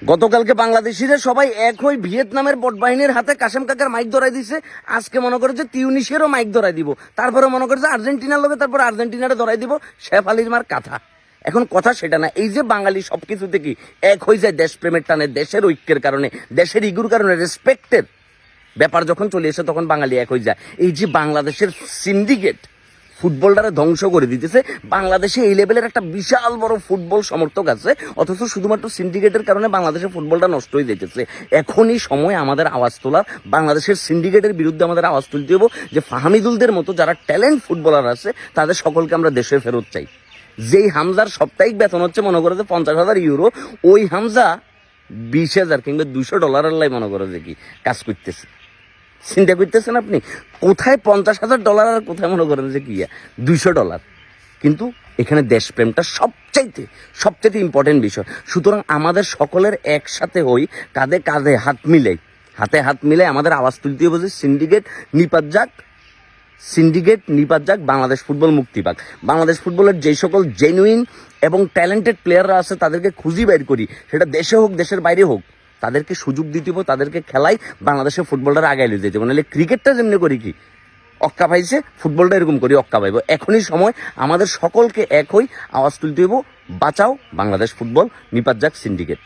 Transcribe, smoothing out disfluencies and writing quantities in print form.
গতকালকে বাংলাদেশিরা সবাই এক হয়ে ভিয়েতনামের বট বাহিনীর হাতে কাশেম কাকার মাইক ধরাই দিছে। আজকে মনে করে যে তিউনিসেরও মাইক ধরাই দিব, তারপরে মনে করে যে আর্জেন্টিনার লোকে তারপর আর্জেন্টিনারে ধরাই দিব শেফ আলীর মার কথা। এখন কথা সেটা না, এই যে বাঙালি সবকিছু থেকে এক হয়ে যায় দেশপ্রেমের টানে, দেশের ঐক্যের কারণে, দেশের ইগুর কারণে, রেসপেক্টের ব্যাপার যখন চলে এসে তখন বাঙালি এক হয়ে যায়। এই যে বাংলাদেশের সিন্ডিকেট ফুটবলটারে ধ্বংস করে দিতেছে, বাংলাদেশে এই লেভেলের একটা বিশাল বড় ফুটবল সমর্থক আছে, অথচ শুধুমাত্র সিন্ডিকেটের কারণে বাংলাদেশের ফুটবলটা নষ্ট হয়ে যেতেছে। এখনই সময় আমাদের আওয়াজ তোলার, বাংলাদেশের সিন্ডিকেটের বিরুদ্ধে আমাদের আওয়াজ তুলতে হবে, যে ফাহামিদুলদের মতো যারা ট্যালেন্ট ফুটবলার আছে তাদের সকলকে আমরা দেশে ফেরত চাই। যেই হামজার সাপ্তাহিক বেতন হচ্ছে মনে করে যে 50,000 ইউরো, ওই হামজা 20,000 কিংবা $200 লাই মনে করে যে কি কাজ করতেছে। চিন্তা করতেছেন আপনি, কোথায় $50,000 আর কোথায় মনে করেন যে কি $200। কিন্তু এখানে দেশপ্রেমটা সবচাইতে ইম্পর্টেন্ট বিষয়। সুতরাং আমাদের সকলের একসাথে হই, কাঁধে কাঁধে হাত মিলে আমাদের আওয়াজ তুলতে হবে যে সিন্ডিকেট নিপাত যাক, বাংলাদেশ ফুটবল মুক্তি পাক। বাংলাদেশ ফুটবলের যে সকল জেনুইন এবং ট্যালেন্টেড প্লেয়াররা আছে তাদেরকে খুঁজি বের করি, সেটা দেশে হোক দেশের বাইরে হোক, তাদেরকে সুযোগ দিতে হবে, তাদেরকে খেলাই বাংলাদেশের ফুটবলটা আগায় নিয়ে যেতে হবে। নাহলে ক্রিকেটটা যেমনি করি কি অক্কা পাইছে, ফুটবলটা এরকম করি অক্কা পাইব। এখনই সময় আমাদের সকলকে এক হই আওয়াজ তুলতে হইব, বাঁচাও বাংলাদেশ ফুটবল, নিপাত যাক সিন্ডিকেট।